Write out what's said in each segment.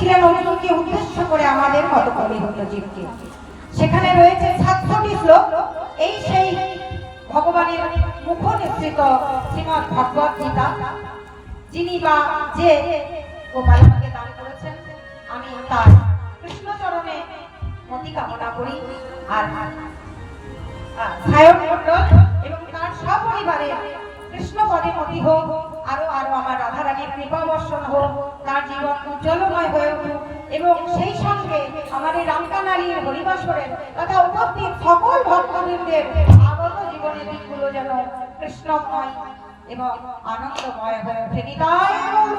লিখেছিলেন অর্জুনকে উদ্দেশ্য করে আমাদের মতো কলিহত জীবকে। সেখানে রয়েছে 7টি শ্লোক। এই সেই ভগবানের মুখ নিঃসৃত শ্রীমদ্ ভগবত গীতা, যিনি বা যে গোপালকে দান করেছেন। আমি তার কৃষ্ণচরণে মতি কামনা করি। আর সায়ন মণ্ডল এবং তার সপরিবারে কৃষ্ণ পদে মতি হোক, আরো আরো আমার রাধারানীর কৃপা বর্ষণ হোক, তার জীবন উজ্জ্বলময় হয়ে উঠুক এবং সেই সঙ্গে আমার এই রামকানালীর হরিবাসরের তথা উপস্থিত সকল ভক্তবৃন্দের আগত জীবনের দিকগুলো যেন কৃষ্ণময় এবং আনন্দময় হয়ে ওঠে। নিতাই গৌর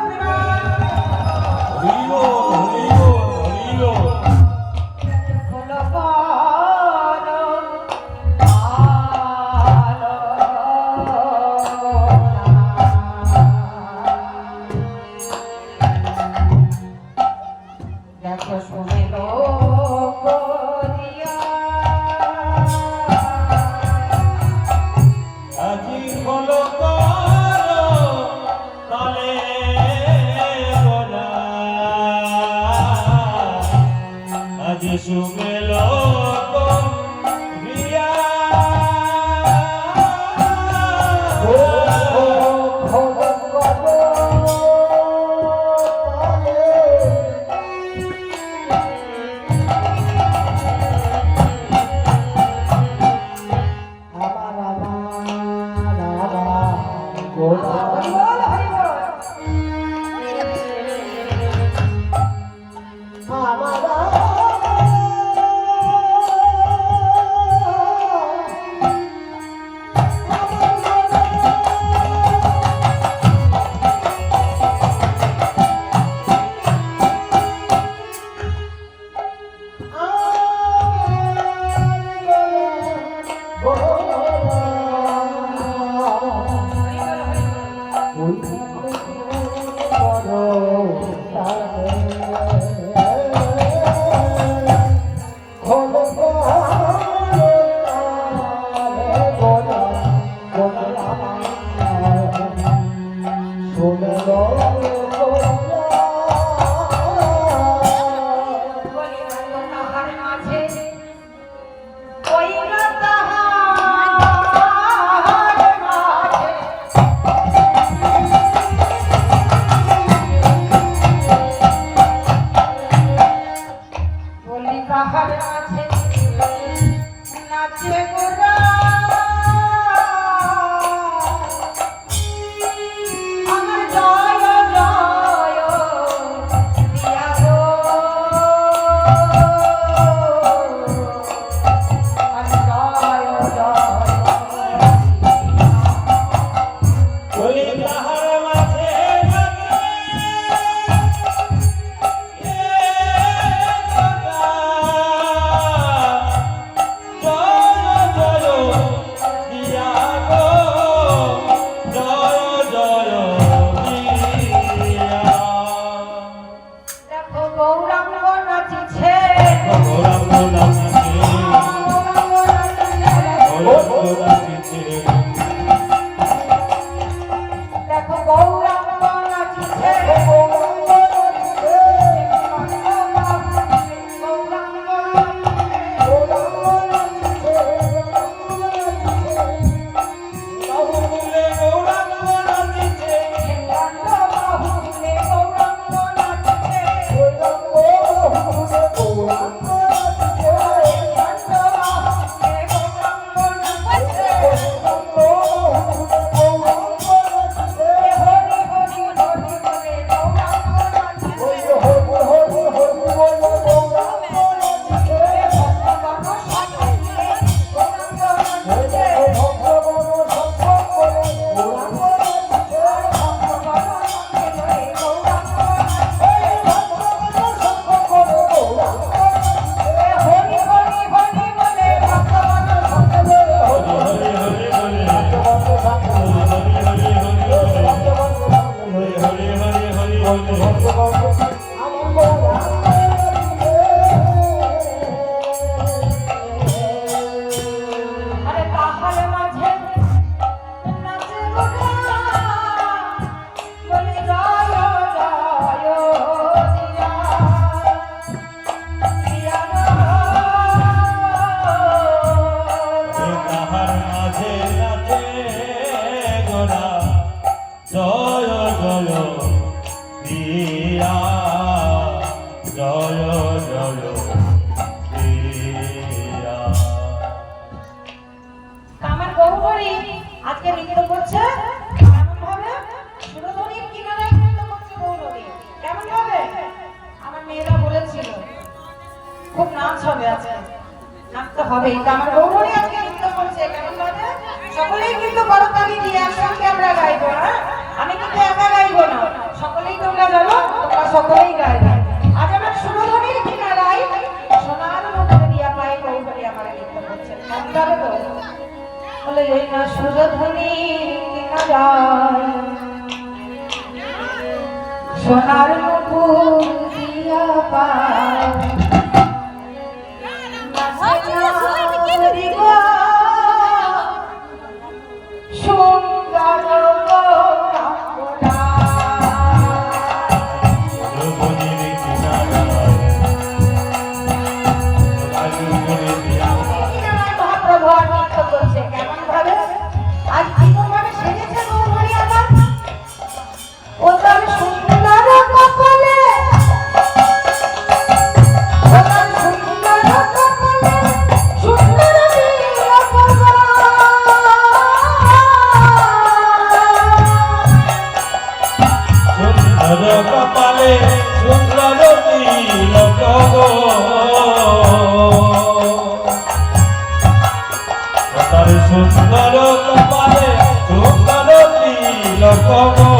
দিয়া জয় জয় দিয়া। আমার গৌরী আজকে নৃত্য করছে কেমন ভাবে? সুরধনির কিনারে নৃত্য করছে গৌরী কেমন ভাবে? আমার মেয়েরা বলেছিল খুব নাচ হবে আজকে, নাচতে হবে। আমার গৌরী আজকে নৃত্য করছে কেমন ভাবে? সকলেই কিন্তু করতালি দিয়ে একসঙ্গে আমরা গাইবো। হ্যাঁ, আমি কিন্তু একা গাইবো না, সকলেই তোমরা জানো, তোমরা সকলেই গাইবে। আজ আমার সুরধনির কিনারায় সোনার মুখে দিয়া পাই গৌরী আমার নৃত্য করছে কেমন ভাবে গো? বলে এই না সুরধনির কিনারায় সোনার মুকুট দিয়া পাই কপালে সুন্দর তিলক গো, তার সুন্দর কপালে সুন্দর তিলক গো।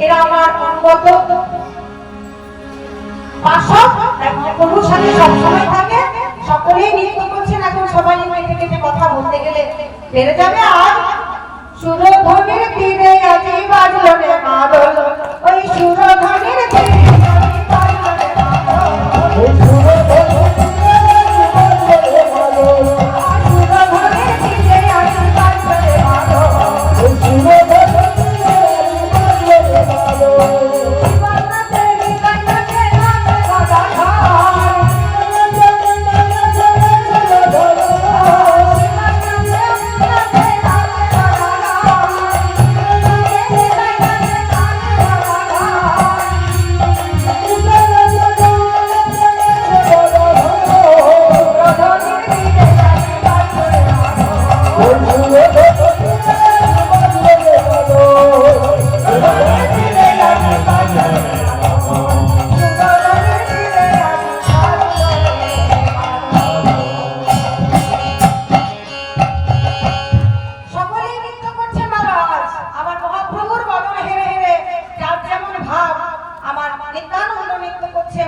এরা আমার অঙ্গত পাশক প্রভুর সাথে সবসময় থাকে, সকলেই নৃত্য করছেন। এখন সবাই কেটে কেটে কথা বলতে গেলে বেড়ে যাবে। আর সুরধনির তীরে আজি বাজলো রে মাদল, ওই সুরধনির তীরে আজি বাজলো রে মাদল, ওই সুরধনির তীরে আজি বাজলো রে মাদল, ওই সুরধনির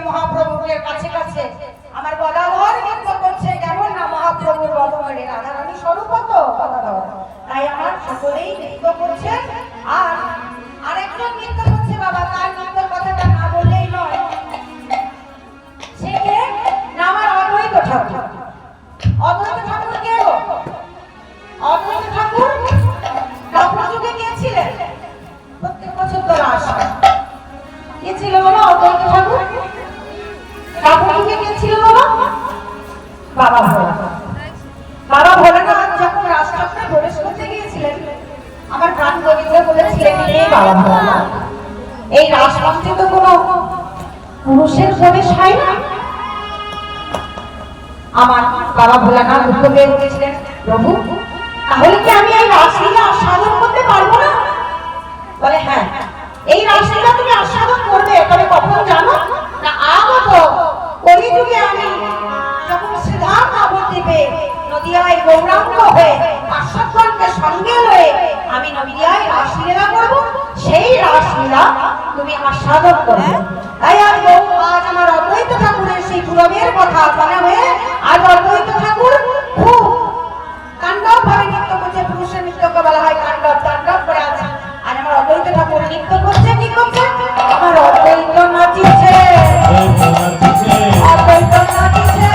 মহাপ্রভুর কাছে কাছে আমার গদাধর নৃত্য করছে কেমন না মহাপ্রভুর বদনে রাধারানী স্বরূপ তো গদাধর, তাই আমার সকলেই নৃত্য করছে। আর আরেকজন নৃত্য করছে বাবা, তার নৃত্যের কথাটা না বললেই নয়। সে কে না আমার অদ্বৈত ঠাকুর। অদ্বৈত ঠাকুর কে গো? অদ্বৈত ঠাকুর কাপুর যুগে গিয়েছিলেন, প্রত্যেক বছর তো রাস হয়। কে ছিল বাবা অদ্বৈত ঠাকুর? কাপুর যুগে কে ছিল বাবা? বাবা ভোলানাথ। বাবা ভোলানাথ যখন রাজচক্রে প্রবেশ করতে গিয়েছিলেন, আমার প্রাণ গোবিন্দ বলেছিলেন হে বাবা বাবা ভোলানাথ, এই রাসমঞ্চে তো কোনো পুরুষের প্রবেশ হয় না। আমার বাবা ভোলানাথ উত্তর দিয়ে বলেছিলেন, প্রভু তাহলে কি আমি এই রাসলীলা আস্বাদন করতে পারবো না? বলে হ্যাঁ, এই রাসলীলা তুমি আস্বাদন করবে, তবে কখন জানো না? আগত কলিযুগে আমি যখন সিদ্ধার্থ নবদ্বীপে নদিয়ায় গৌরাঙ্গ হয়ে পার্শ্বজনকে সঙ্গে লয়ে আমি নদিয়ায় রাসলীলা করব, সেই রাসলীলা তুমি আস্বাদন করবে। তাই আজ আমার অদ্বৈত ঠাকুরের সেই পুরবের কথা মনে হয়ে আজ অদ্বৈত ঠাকুর খুব তাণ্ডব ভাবে নৃত্য করছে। পুরুষের নৃত্যকে বলা হয় তাণ্ডব, তাণ্ডব করে আছে। আর আমার অদ্বৈত ঠাকুর নৃত্য করছে, কি করছে? আমার অদ্বৈত নাচিছে, অদ্বৈত নাচিছে,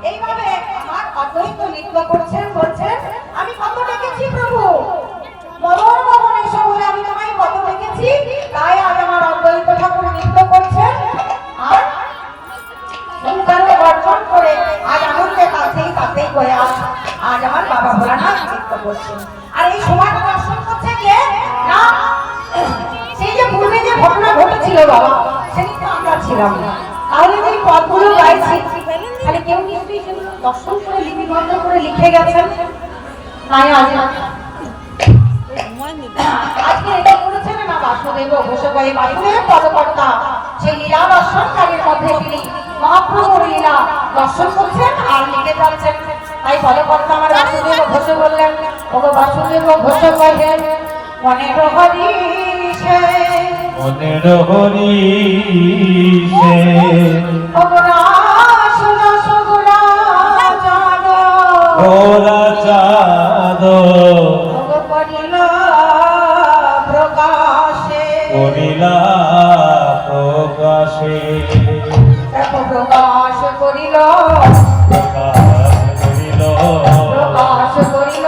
এইভাবে আমার অদ্বৈত নৃত্য করছেন। বলছেন আমি কত ডেকেছি প্রভু, মদন ভবনে এসে বলে আমি তোমায় কত ডেকেছি। তাই আজ আমার অদ্বৈত ঠাকুর নৃত্য করছেন আর অর্জন করে আজ আনন্দে তাতেই করে আজ আমার বাবা ভোলানাথ নৃত্য করছেন। আর এই সময়টা দর্শন করছে কে না, সেই যে পূর্বে যে ঘটনা ঘটেছিল বাবা, সেদিন তো আমরা ছিলাম না। তাহলে যে পদগুলো গাইছি তাহলে কেউ নিশ্চয়ই সেগুলো দর্শন করে লিপিবদ্ধ করে লিখে গেছেন। তাই আজকে এটা করেছেন না বাসুদেব ঘোষকারী, বাসুদেব পদকর্তা সেই লীলা দর্শনকারীর মধ্যে তিনি মহাপ্রভুর লীলা দর্শন করছেন আর লিখে যাচ্ছেন। তাই পদকর্তা আমার বাসুদেব ঘোষ বললেন, ওগো বাসুদেব ঘোষ কহে মনের হরিষে, মনের হরিষে ওরা চাঁদ করিলা প্রকাশে, প্রকাশ করিল, প্রকাশ করিল,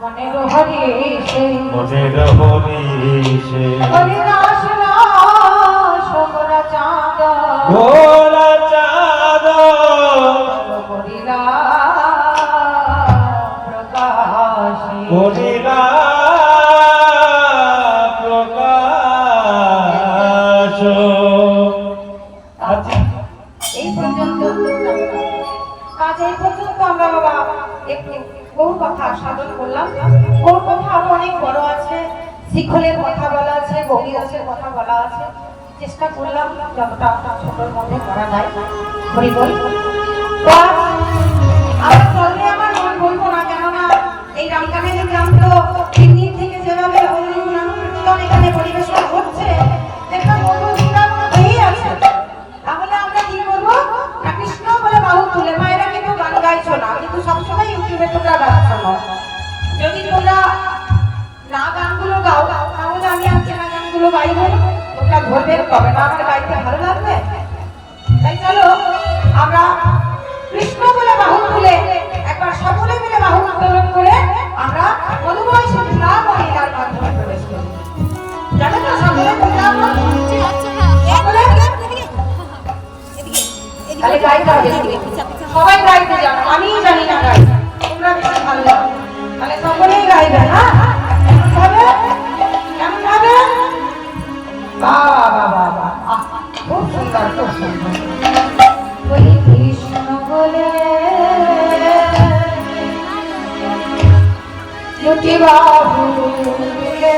মনের হরিষে হরিদাস চাঁদ ওরা চাঁদ করিলা প্রকাশে, করিলা প্রকাশ। এই পর্যন্ত কাজ, এই পর্যন্ত আমরা বাবা একটু বহু কথা সাধন করলাম। বহু কথা আরো অনেক বড় আছে, শিখলের কথা বলা আছে, গভীরাসের কথা বলা আছে। চেষ্টা করলাম যতটা ছোটর মধ্যে করা যায়। হরি বল। আমার চললে আমার মন বলবো না, কেননা এই রামকানের গ্রাম তো 3 দিন থেকে যেভাবে কীর্তন এখানে পরিবেশন হচ্ছে, একটা মধুর বৃন্দাবন হয়েই আছে। তাহলে আমরা কি করবো না, কৃষ্ণ বলে বাহু তুলে, মায়েরা কিন্তু গান গাইছো না, কিন্তু সবসময় ইউটিউবে তোমরা গাচ্ছ না। যদি তোমরা না গানগুলো গাও তাহলে আমি আজকে না গানগুলো গাইবো, তোমরা ধরবে তবে না আমার গাইতে ভালো লাগবে। তাই চলো আমরা কৃষ্ণ বলে বাহু তুলে একবার সকলে মিলে বাহু আন্দোলন করে আমরা মধুময় শিলা মহিলার মাধ্যমে প্রবেশ করি। জানো তো সকলে মিলে আমরা সকলে তাহলে গাইতে হবে, সবাই গাইতে জানো, আমিই জানি না গাই, তোমরা বেশি ভালো জানো, তাহলে সকলেই গাইবে। হ্যাঁ কেমন ভাবে কেমন ভাবে? বাহ বাহ বাহ বাহ, আহ, খুব সুন্দর খুব সুন্দর। ওই কৃষ্ণ বলে দুটি বাহু মিলে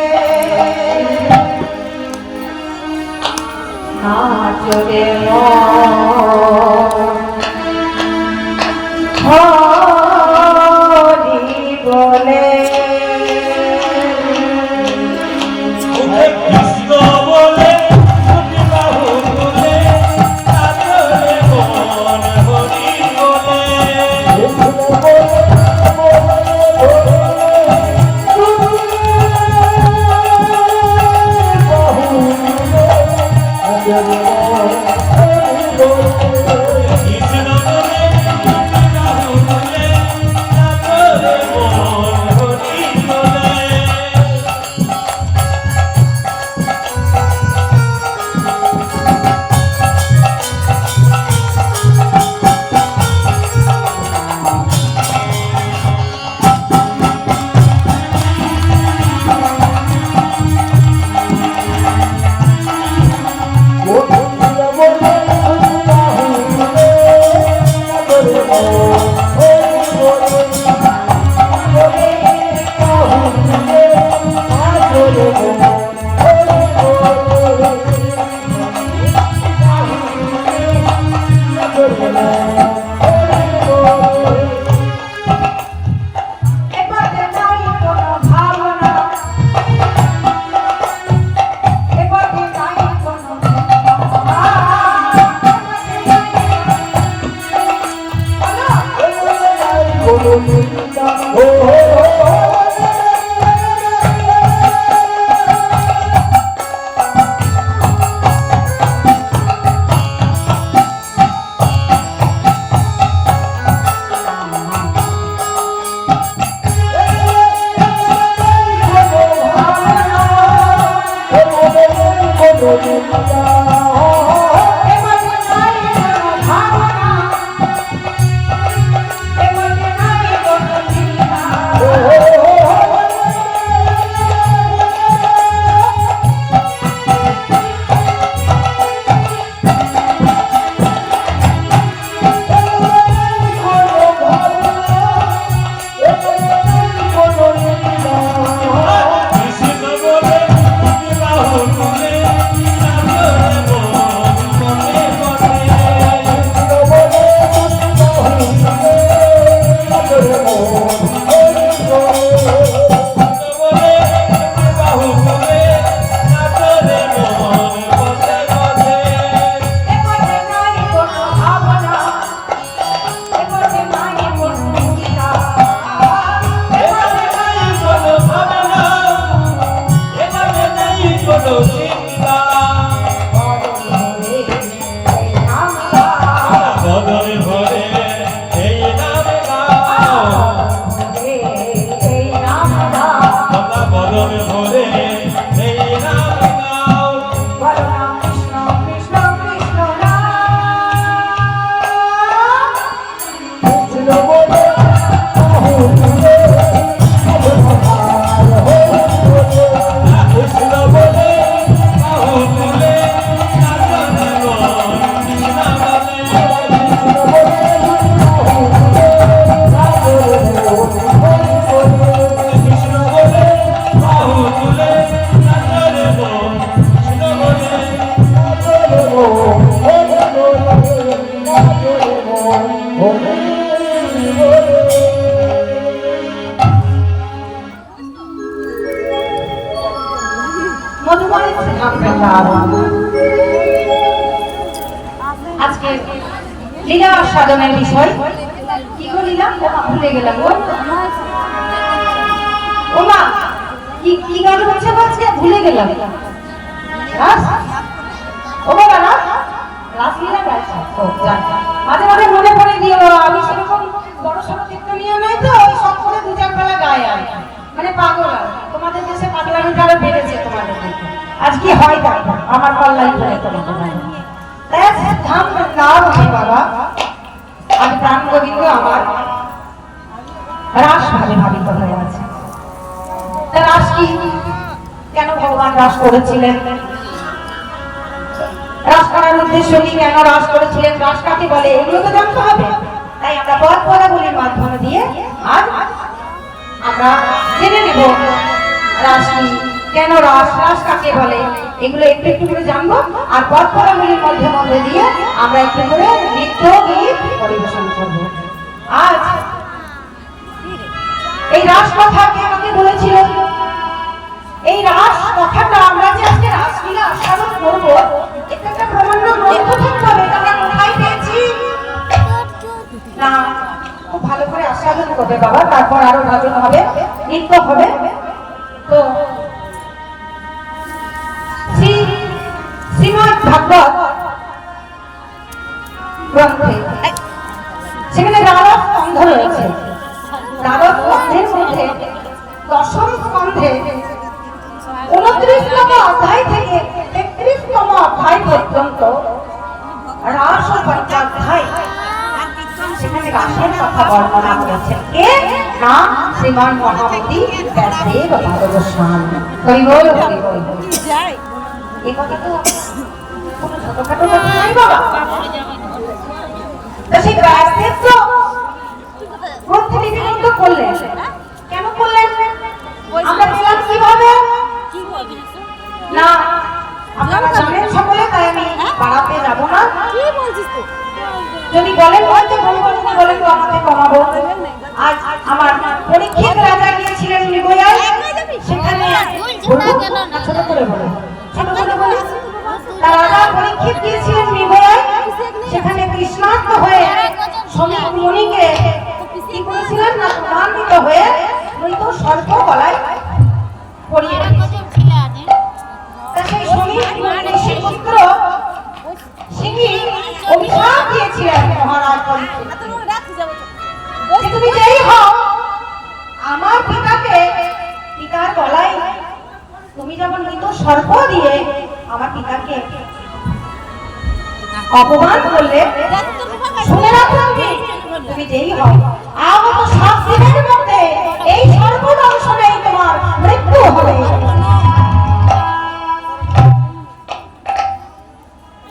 নাচরে হরি বলে। কৃষ্ণ বলে দুটি বাহু তুলে নাচরে মন হরি বলে। কৃষ্ণ বলে দুটি বাহু তুলে নাচরে মন হরি বলে। এবারে নাই কোনো ভাবনা, এবারে নাই কোনো কৃষ্ণ বলে দুটি বাহু তুলে নাচরে আজকে লীলা সাধনের বিষয় কি গো লীলা? ভুলে গেলাম গো। ওমা কি কি গান হচ্ছে বলছে, ভুলে গেলাম। ও বাবা না রাসলীলা গাইছে। ও জান, মাঝে মাঝে মনে পড়ে দিও, আমি সেরকম বড় সড়ো চিত্র নিয়ে জন্যই তো ওই সব করে দু চার বেলা গায়ে আর মানে পাগল আর। তোমাদের দেশে পাগলামিটা আরো বেড়েছে তোমাদের দিকে। আজ কি হয় দেখো আমার পাল্লাই করে তোমাদের ধাম নাম হয় বাবা। আজ প্রাণ গোবিন্দ আমার রাস ভাবে ভাবিত হয়ে আছে। তা রাস কি, কেন ভগবান রাস করেছিলেন, রাস করার উদ্দেশ্য কি, কেন রাস করেছিলেন, রাস কাকে বলে, এগুলো তো জানতে হবে। তাই আমরা পদ পদাবলীর মাধ্যমে দিয়ে আজ আমরা জেনে নেব রাস কি, কেন রাস, রাস কাকে বলে, এগুলো একটু একটু করে জানবো। আর পদ পদাবলীর মধ্যে দিয়ে আমরা একটু করে নৃত্য গীত পরিবেশন করব। আজ এই রাস কথা কে আমাকে বলেছিল, এই রাস কথাটা আমরা যে আজকে রাসলীলা আস্বাদন করবো, এটা একটা প্রমাণ্য গ্রন্থ থাকতে হবে। এটা আমরা কোথায় পেয়েছি না, খুব ভালো করে আস্বাদন করবে বাবা, তারপর আরো ভজন হবে, নৃত্য হবে। তো শ্রীমদ্ ভাগবত গ্রন্থে সেখানে দ্বাদশ স্কন্ধ রয়েছে। দ্বাদশ স্কন্ধের মধ্যে দশম স্কন্ধে 29তম অধ্যায় থেকে 33তম অধ্যায় পর্যন্ত রাস ও পঞ্চাধ্যায়, সেখানে রাসের কথা বর্ণনা করেছেন কে না শ্রীমান মহামতি ব্যাসদেব ভারতস্বামী। হরি বল হরি বল। এই কথা তো কোনো ছোটখাটো কথা নয় বাবা। তা সেই ব্যাসদেব তো গ্রন্থে লিপিবদ্ধ করলেন, কেন করলেন আমরা পেলাম কিভাবে না, আপনারা জানেন সকলে, তাই আমি বাড়াতে যাব না। যদি বলেন হয়তো বলেন তো আমাকে কমাবো। আজ আমার পরীক্ষিত রাজা গিয়েছিলেন মৃগয়ায়, সেখানে ছোট করে বলে তার রাজা পরীক্ষিত গিয়েছিলেন মৃগয়ায়, সেখানে কৃষ্ণার্থ হয়ে সমীর মুনিকে কি করেছিলেন না প্রমাণিত হয়ে মৃত সর্প গলায় পরিয়ে সেই সমীর ঋষির পুত্র সিংহী অভিশাপ দিয়েছিলেন মহারাজ পরীক্ষিতকে, তুমি যেই হও আমার পিতাকে, পিতার গলায় তুমি যেমন মৃত সর্প দিয়ে আমার পিতাকে অপমান করলে, শুনে রাখো তুমি যেই হও আগত 7 দিনের মধ্যে এই সর্প দংশনেই তোমার মৃত্যু হবে।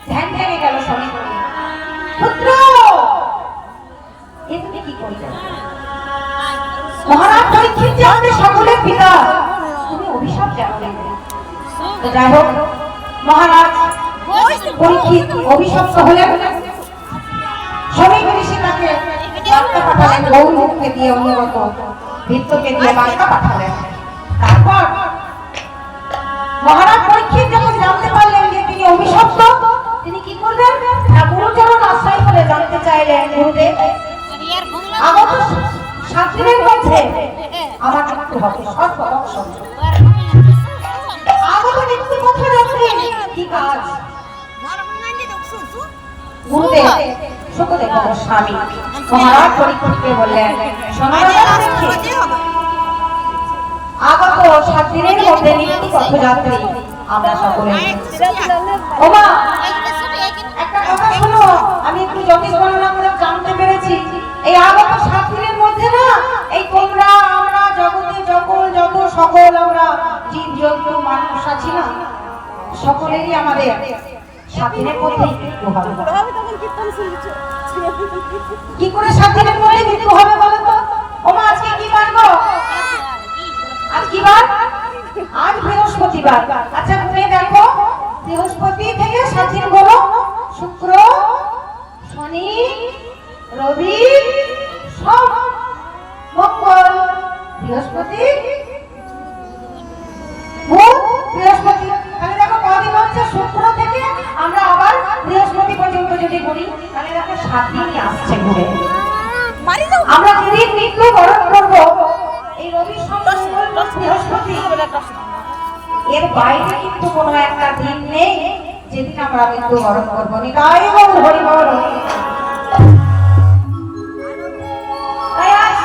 ধ্যান ভেঙে গেল স্বামী পুত্র, এ তুমি কি করলে? মহারাজ পরীক্ষিত যে আমাদের সকলের পিতা, তুমি অভিশাপ জানলে। যাই হোক মহারাজ পরীক্ষিত অভিশপ্ত হলেন, সমীর ঋষি তাকে বার্তা পাঠালেন, গৌরকে দিয়ে অনুগত ভিত্তকে দিয়ে বার্তা পাঠালেন। তারপর মহারাজ পরীক্ষিত যখন জানতে পারলেন যে তিনি অভিশপ্ত, তিনি কি করলেন না গুরুচরণ আশ্রয় করে জানতে চাইলেন, গুরুদেব আগত 7 দিনের মধ্যে আমার মৃত্যু হবে, আগত মৃত্যু কথা জানলেন কি কাজ? গুরুদেব সুখদেব গোস্বামী মহারাজ পরীক্ষিতকে বললেন, আগত 7 দিনের মধ্যে মৃত্যু পথযাত্রী আমরা সকলে। ওমা একটা কথা শোনো, আমি একটু জ্যোতিষ গণনা করে জানতে পেরেছি, এই আগত 7 দিনের মধ্যে না এই তোমরা আমরা জগতে যত সকল আমরা জীব জন্তু মানুষ আছি না, সকলেরই আমাদের 7 দিনের মধ্যেই মৃত্যু হবে। কি করে 7 দিনের মধ্যে মৃত্যু হবে বলো তো? ওমা আজকে কি বার গো? আজ কি বার? আজ বৃহস্পতিবার। আচ্ছা তুমি দেখো, বৃহস্পতি থেকে 7 দিন হলো শুক্র, শনি, রবি, সোম, মঙ্গল, বৃহস্পতি, বুধ, বৃহস্পতি। তাহলে দেখো কদিন হচ্ছে শুক্র থেকে আমরা আবার বৃহস্পতি পর্যন্ত যদি ঘুরি, তাহলে দেখো 7 দিনই আসছে ঘুরে। আমরা যেদিন মৃত্যু বরণ করবো এই রবি, সোম, মঙ্গল, বৃহস্পতি, এর বাইরে কিন্তু কোনো একটা দিন নেই যেদিন আমরা মৃত্যু বরণ করবো। নিতাই গৌর হরি বল। তাই আজ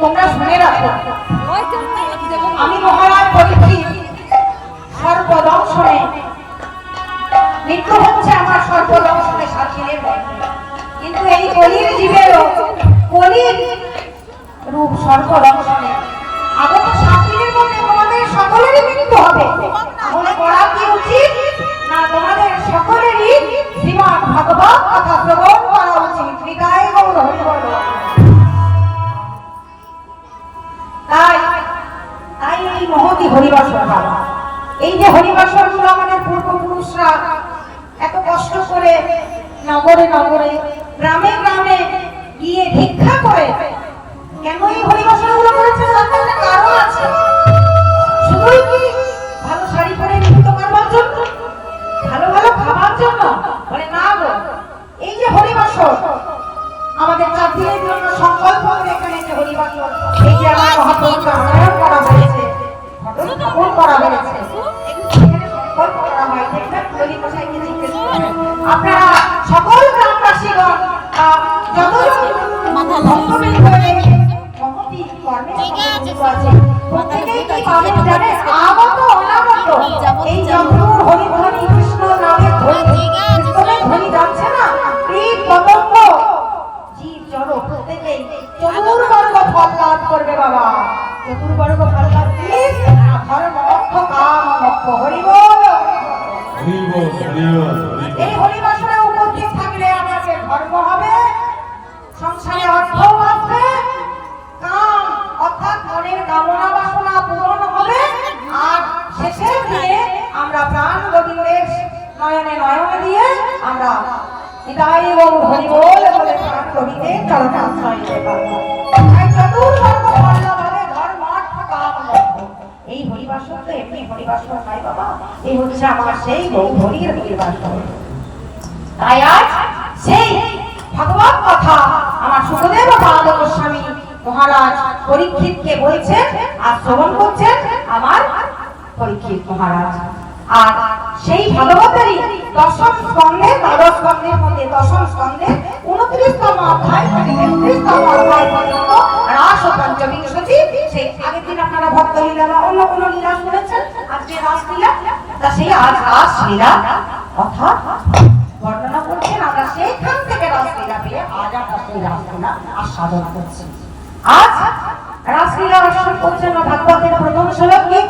তোমরা শুনে রাখো, আমি মহারাজ পরীক্ষিত সর্বদংশনে মৃত্যু হচ্ছে আমার সর্বদংশনে সাথীদের মধ্যে। কিন্তু এই কলির জীবেরও কলির রূপ সর্বদংশনে আগত সাথীদের মধ্যে তোমাদের সকলেরই মৃত্যু হবে। তাহলে করা কি উচিত? না, তোমাদের সকলেরই শ্রীমৎ ভাগবত কথা শ্রবণ করা উচিত। হৃদয় গৌর হরি বল। তাই তাই এই মহতি হরিবাসর বাবা, এই যে হরিবাসর গুলো আমাদের পূর্বপুরুষরা এত কষ্ট করে নগরে নগরে গ্রামে গ্রামে গিয়ে ভিক্ষা করে কেন এই হরিবাসর গুলো করেছে? তার একটা কারণ আছে। শুধুই কি ভালো শাড়ি পরে নৃত্য করবার জন্য, ভালো ভালো খাবার জন্য? বলে না গো, এই যে হরিবাসর আমাদের 4 দিনের জন্য সংকল্প করে এখানে যে হরিবাসর, এই যে আমার মহাপ্রভুকে আনয়ন করা হয়েছে, ঘটন স্থাপন করা হয়েছে, এখানে সংকল্প করা হয়। দেখবেন হরি মশাইকে জিজ্ঞেস করবেন, আপনারা সকল গ্রামবাসীগণ যতজন ভক্তবৃন্দ এই মহতি কর্মে সংযুক্ত আছে, প্রত্যেকেই কি পাবেন জানেন? আগত অনাগত এই যতদূর হরিধ্বনি কৃষ্ণ নামের ধ্বনি, কৃষ্ণের ধ্বনি যাচ্ছে না, কীট পতঙ্গ জীব জড় প্রত্যেকেই চতুর্বর্গ ফল লাভ করবে বাবা। চতুর্বর্গ ফল লাভ কি? ধর্ম অর্থ কাম মোক্ষ। হরি বল। হরি বল, হরি বল, হরি বল। এই হরিবাসরে উপস্থিত থাকলে আমাদের ধর্ম হবে, সংসারে অর্থ আসবে, কাম অর্থাৎ মনের কামনা বাসনা পূরণ হবে, আর শেষের দিনে আমরা প্রাণ গোবিন্দের নয়নে নয়ন দিয়ে আমরা হৃদয় গৌর হরি বল বলে প্রাণ গোবিন্দের চরণে আশ্রয় নিতে পারবো। তাই চতুর্বর্গ ফল লাভ হবে, ধর্ম অর্থ কাম মোক্ষ। এই হরিবাসর তো এমনি হরিবাসর নাই বাবা, এই হচ্ছে আমার সেই গৌরীর হরিবাসর। তাই আজ সেই ভগবত কথা আমার সুখদেব পাদ গোস্বামী মহারাজ পরীক্ষিতকে বলছেন আর শ্রবণ করছেন আমার পরীক্ষিত মহারাজ। আর সেই ভাগবতেরই দশম স্কন্ধের, দ্বাদশ স্কন্ধের মধ্যে দশম স্কন্ধের 29তম অধ্যায় থেকে 33তম অধ্যায় পর্যন্ত রাস ও পঞ্চবিংশতি। সেই আগের দিন আপনারা ভক্ত লীলা বা অন্য কোনো লীলা শুনেছেন, আজকে রাসলীলা। তা সেই আজ রাসলীলা কথা বর্ণনা করছেন। আমরা সেইখান থেকে রাসলীলা পেয়ে আজ আমরা সেই রাসলীলা আস্বাদন করছি। আজ রাসলীলা আস্বাদন করছেন ভাগবতের প্রথম শ্লোক কি?